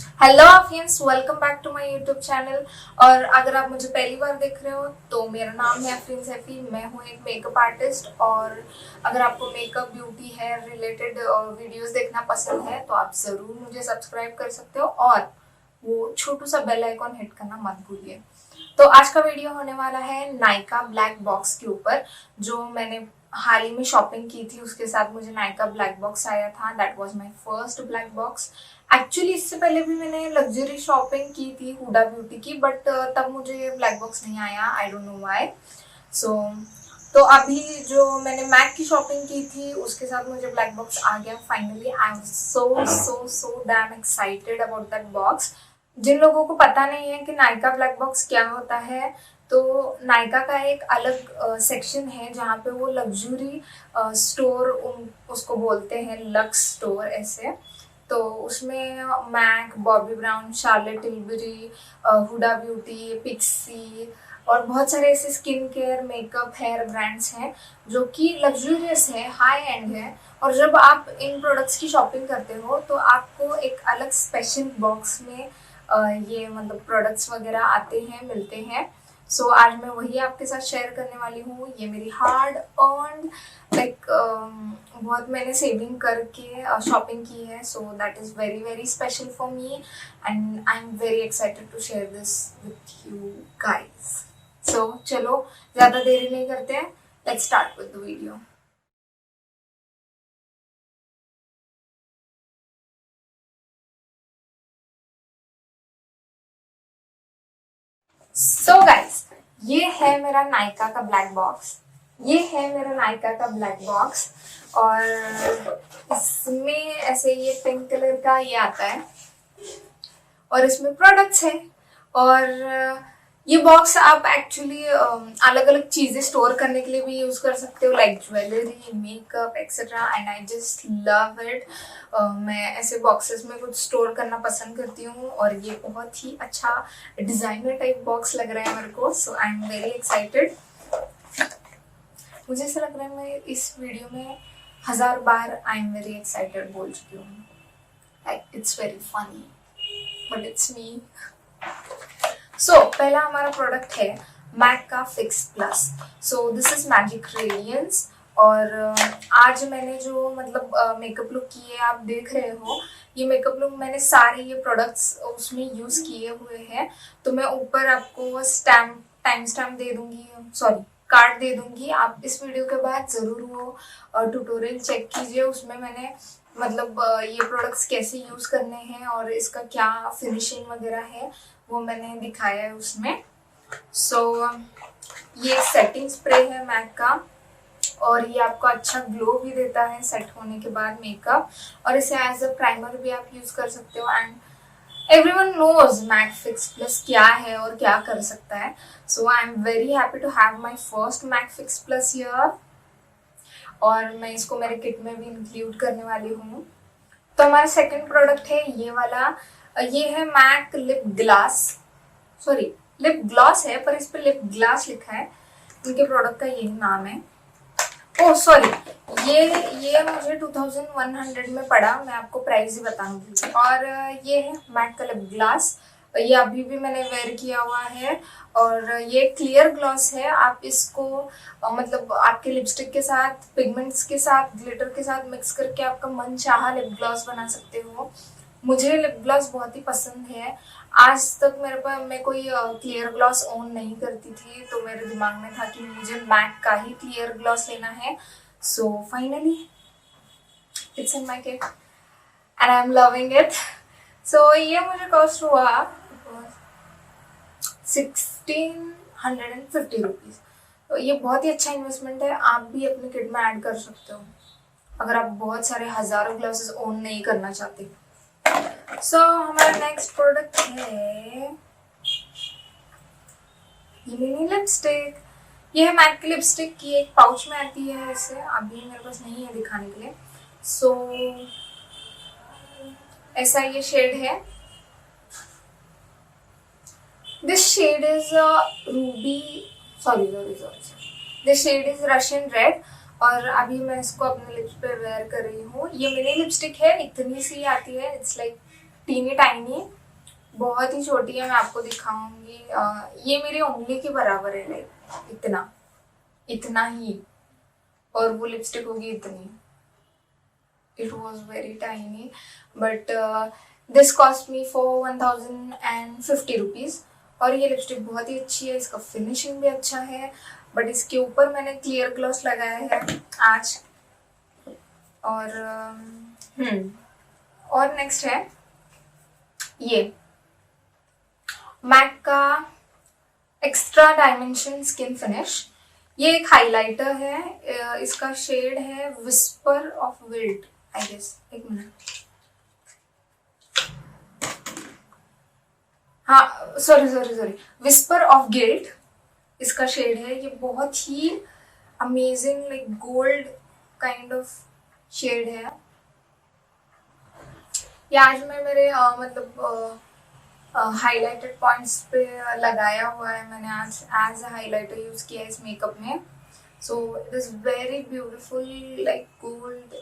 Hello friends, welcome back to my YouTube channel. और अगर आप मुझे पहली बार देख रहे हो तो मेरा नाम है अफरीन, मैं हूँ एक मेकअप आर्टिस्ट। और अगर आपको makeup, beauty, hair related videos देखना पसंद है तो आप ज़रूर मुझे सब्सक्राइब कर सकते हो और वो छोटू सा बेल आइकॉन हिट करना मत भूलिए। तो आज का वीडियो होने वाला है नायका ब्लैक बॉक्स के ऊपर। जो मैंने हाल ही में शॉपिंग की थी उसके साथ मुझे नायका ब्लैक बॉक्स आया था। That was my first black box. Actually इससे पहले भी मैंने लग्जरी शॉपिंग की थी हुडा ब्यूटी की, बट तब मुझे ब्लैक बॉक्स नहीं आया। I don't know why. So तो अभी जो मैंने मैक की शॉपिंग की थी उसके साथ मुझे ब्लैक बॉक्स आ गया finally. I am so damn excited about that box. जिन लोगों को पता नहीं है कि नायका ब्लैक बॉक्स क्या होता है, तो नायका का एक अलग सेक्शन है जहाँ पे वो लग्जरी स्टोर उसको बोलते हैं, लक्स स्टोर ऐसे। तो उसमें MAC, Bobbi Brown, Charlotte Tilbury, Huda Beauty, Pixi और बहुत सारे ऐसे skin care, makeup, hair brands हैं जो कि लग्जूरियस है, हाई एंड है। और जब आप इन प्रोडक्ट्स की शॉपिंग करते हो तो आपको एक अलग स्पेशल बॉक्स में ये मतलब प्रोडक्ट्स वगैरह आते हैं, मिलते हैं। सो आज मैं वही आपके साथ शेयर करने वाली हूँ। ये मेरी हार्ड अर्न लाइक बहुत मैंने सेविंग करके शॉपिंग की है। So that is very very special for me and I am very excited to share this with you guys. So चलो ज़्यादा देरी नहीं करते हैं, let's start with the video. So guys, ये है मेरा नायका का ब्लैक बॉक्स। ये है मेरा नायका का ब्लैक बॉक्स और इसमें ऐसे ये पिंक कलर का ये आता है और इसमें प्रोडक्ट्स हैं। और ये बॉक्स आप एक्चुअली अलग अलग चीज़ें स्टोर करने के लिए भी यूज़ कर सकते हो, like jewellery, makeup etcetera, and I just love it. मैं ऐसे बॉक्सेस में कुछ स्टोर करना पसंद करती हूँ और ये बहुत ही अच्छा डिज़ाइनर टाइप बॉक्स लग रहा है मेरे को। सो आई एम वेरी एक्साइटेड। मुझे ऐसा लग रहा है मैं इस वीडियो में 1000 बार आई एम वेरी एक्साइटेड बोल चुकी हूँ। Like it's very funny but it's me. So पहला हमारा प्रोडक्ट है मैक का fix plus. So this is magic radiance. और आज मैंने जो मतलब मेकअप लुक किए आप देख रहे हो, ये मेकअप लुक मैंने सारे ये प्रोडक्ट्स उसमें यूज़ किए हुए हैं। तो मैं ऊपर आपको स्टैम्प, टाइम स्टैम्प दे दूंगी, सॉरी कार्ड दे दूंगी। आप इस वीडियो के बाद ज़रूर वो ट्यूटोरियल चेक कीजिए। उसमें मैंने मतलब ये प्रोडक्ट्स कैसे यूज़ करने हैं और इसका क्या फिनिशिंग वगैरह है वो मैंने दिखाया है उसमें। सो ये सेटिंग स्प्रे है मैक का और ये आपको अच्छा ग्लो भी देता है सेट होने के बाद मेकअप। और इसे एज अ प्राइमर भी आप यूज़ कर सकते हो। And everyone knows MAC fix plus क्या है और क्या कर सकता है। So I am very happy to have my first MAC fix plus here और मैं इसको मेरे किट में भी इंक्लूड करने वाली हूँ। तो हमारा सेकंड प्रोडक्ट है ये वाला। ये है MAC lip glass, sorry lip gloss है पर इस पे लिप ग्लास लिखा है। इनके प्रोडक्ट का यही नाम है। ओह सॉरी, ये मुझे 2100 में पड़ा, मैं आपको प्राइस ही बताऊंगी। और ये है मैक का लिप ग्लास। ये अभी भी मैंने वेयर किया हुआ है और ये क्लियर ग्लॉस है। आप इसको मतलब आपके लिपस्टिक के साथ, पिगमेंट्स के साथ, ग्लिटर के साथ मिक्स करके आपका मन चाहा लिप ग्लॉस बना सकते हो। मुझे लिप ग्लॉस बहुत ही पसंद है। आज तक मेरे पास मैं कोई क्लियर ग्लॉस ओन नहीं करती थी, तो मेरे दिमाग में था कि मुझे मैक का ही क्लियर ग्लॉस लेना है। So finally it's in my kit and I am loving it. So ये मुझे कॉस्ट हुआ 1650 रुपीज़। तो ये बहुत ही अच्छा इन्वेस्टमेंट है। आप भी अपने किट में ऐड कर सकते हो अगर आप बहुत सारे हज़ारों ग्लासेस ओन नहीं करना चाहते। सो हमारा नेक्स्ट प्रोडक्ट है ये मिनी लिपस्टिक। ये है मैक की लिपस्टिक की, एक पाउच में आती है ऐसे। अभी मेरे पास नहीं है दिखाने के लिए। सो ऐसा ये शेड है। This shade is ruby, sorry this shade is Russian red. और अभी मैं इसको अपने लिप्स पे वेयर कर रही हूँ। ये मिनी लिपस्टिक है, इतनी सी आती है, इट्स लाइक टीनी टाइनी, बहुत ही छोटी है। मैं आपको दिखाऊंगी। ये मेरी उंगली के बराबर है, लाइक इतना इतना ही, और वो लिपस्टिक होगी इतनी। It was very tiny but this cost me for 1050 rupees. और ये लिपस्टिक बहुत ही अच्छी है, इसका फिनिशिंग भी अच्छा है। बट इसके ऊपर मैंने क्लियर ग्लॉस लगाया है आज। और नेक्स्ट है ये मैक का एक्स्ट्रा डायमेंशन स्किन फिनिश। ये एक हाइलाइटर है, इसका शेड है whisper of wilt, I guess. एक मिनट, हाँ सॉरी, विस्पर ऑफ गिल्ट इसका शेड है। ये बहुत ही amazing, like gold kind of shade है। ये आज मैं मेरे मतलब हाइलाइटेड पॉइंट्स पे लगाया हुआ है। मैंने आज एज अ हाइलाइटर यूज किया है इस मेकअप में। So it is very beautiful, like gold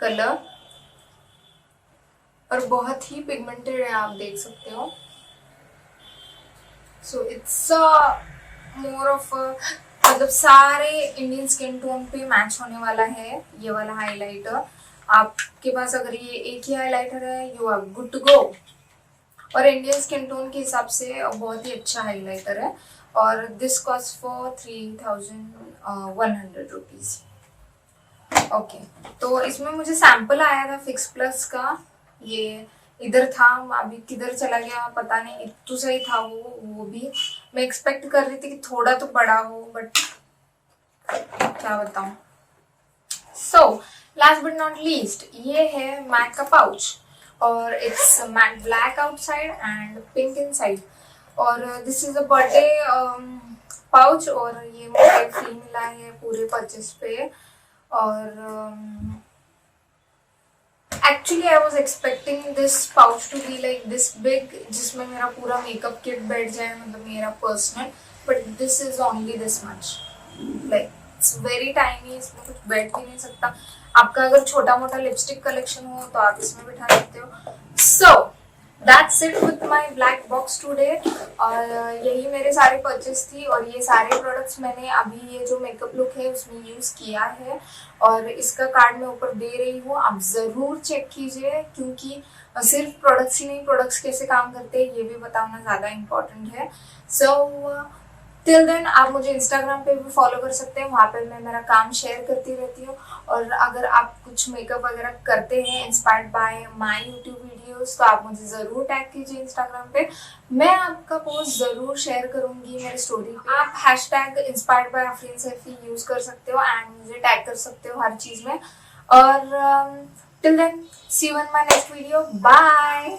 colour, और बहुत ही पिगमेंटेड है, आप देख सकते हो। सो इट्स मोर ऑफ मतलब सारे इंडियन स्किन टोन पे मैच होने वाला है ये वाला हाइलाइटर। आपके पास अगर ये एक ही हाइलाइटर है, you are good to go. और इंडियन स्किन टोन के हिसाब से बहुत ही अच्छा हाइलाइटर है। और this cost for 3100 rupees. Okay, तो इसमें मुझे सैंपल आया था फिक्स प्लस का, ये इधर था, अभी किधर चला गया पता नहीं। इतना सही था वो भी। मैं एक्सपेक्ट कर रही थी कि थोड़ा तो बड़ा हो, बट क्या बताऊं। So last but not least, ये है मैक का पाउच, और it's matte black outside and pink inside. और this is a birthday pouch, और ये मुझे फ्री मिला है पूरे परचेस पे। और actually I was expecting this pouch to be like this big, जिसमें मेरा पूरा मेकअप किट बैठ जाए, मतलब मेरा personal. But this is only this much, like it's very tiny, इसमें कुछ बैठ भी नहीं सकता। आपका अगर छोटा मोटा लिपस्टिक कलेक्शन हो तो आप इसमें बिठा सकते हो। So that's it with my black box today. और यही मेरे सारे परचेस थी, और ये सारे प्रोडक्ट्स मैंने अभी ये जो मेकअप लुक है उसमें यूज़ किया है। और इसका कार्ड मैं ऊपर दे रही हूँ, आप ज़रूर चेक कीजिए, क्योंकि सिर्फ प्रोडक्ट्स ही नहीं, प्रोडक्ट्स कैसे काम करते हैं ये भी बताना ज़्यादा इम्पोर्टेंट है। सो टिल देन आप मुझे इंस्टाग्राम पे भी फॉलो कर सकते हैं, वहाँ पे मैं मेरा काम शेयर करती रहती हूँ। और अगर आप कुछ मेकअप वगैरह करते हैं inspired by my YouTube videos, तो आप मुझे ज़रूर टैग कीजिए इंस्टाग्राम पे। मैं आपका पोस्ट ज़रूर शेयर करूँगी मेरे स्टोरी पे। आप hashtag inspired by afrinsaify use कर सकते हो एंड मुझे टैग कर सकते हो हर चीज़ में। और till then see you in my next video, bye.